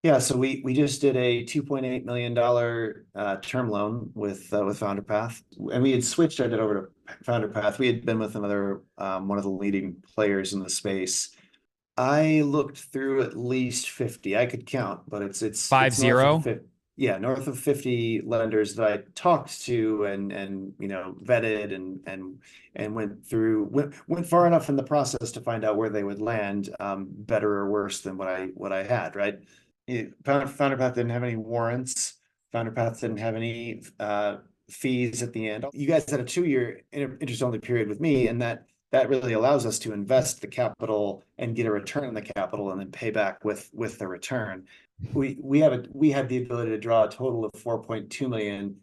Yeah, so we just did a $2.8 million term loan with Founderpath, and we had switched it over to Founderpath. We had been with another one of the leading players in the space. I looked through at least 50. I could count, but Five it's north of zero. 50. Yeah, north of 50 lenders that I talked to and vetted and went far enough in the process to find out where they would land, better or worse than what I had, right? Founderpath didn't have any warrants. Founderpath didn't have any fees at the end. You guys had a 2-year interest only period with me, and that really allows us to invest the capital and get a return on the capital and then pay back with the return. We had the ability to draw a total of 4.2 million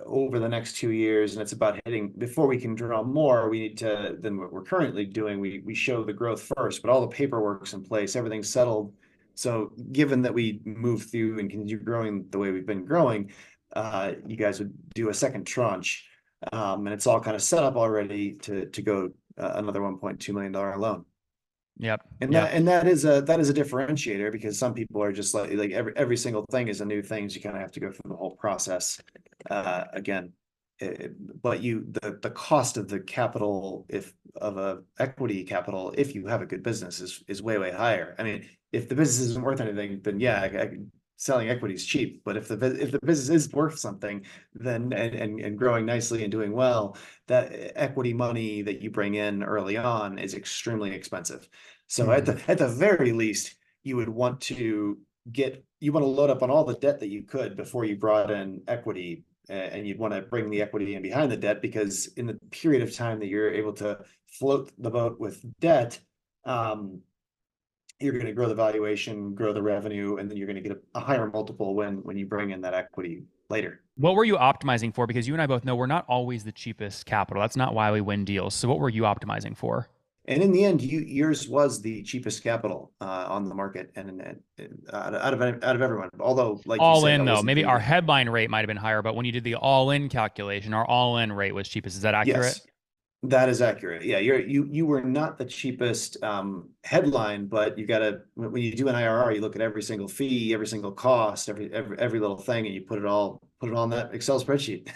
over the next 2 years, and it's about hitting. Before we can draw more, we need to than what we're currently doing. We show the growth first, but all the paperwork's in place, everything's settled. So given that we move through and continue growing the way we've been growing, you guys would do a second tranche, and it's all kind of set up already to go another $1.2 million loan. Yep. And Yep. that is a differentiator, because some people are just like every single thing is a new thing, so you kind of have to go through the whole process again. But the cost of the capital, if of a equity capital, if you have a good business, is way higher. I mean, if the business isn't worth anything, then yeah, selling equity is cheap. But if the business is worth something, then and growing nicely and doing well, that equity money that you bring in early on is extremely expensive. So at Mhm. the very least, you would want to load up on all the debt that you could before you brought in equity, and you'd want to bring the equity in behind the debt, because in the period of time that you're able to float the boat with debt, you're going to grow the valuation, grow the revenue, and then you're going to get a higher multiple when you bring in that equity later. What were you optimizing for? Because you and I both know we're not always the cheapest capital. That's not why we win deals. So what were you optimizing for? And in the end, yours was the cheapest capital on the market, and out of everyone. Although, like you All say, in that though, wasn't maybe our the headline rate might have been higher, but when you did the all in calculation, our all in rate was cheapest. Is that accurate? yes. That is accurate. Yeah, you were not the cheapest headline, but you got to, when you do an IRR, you look at every single fee, every single cost, every little thing, and you put it all in that Excel spreadsheet.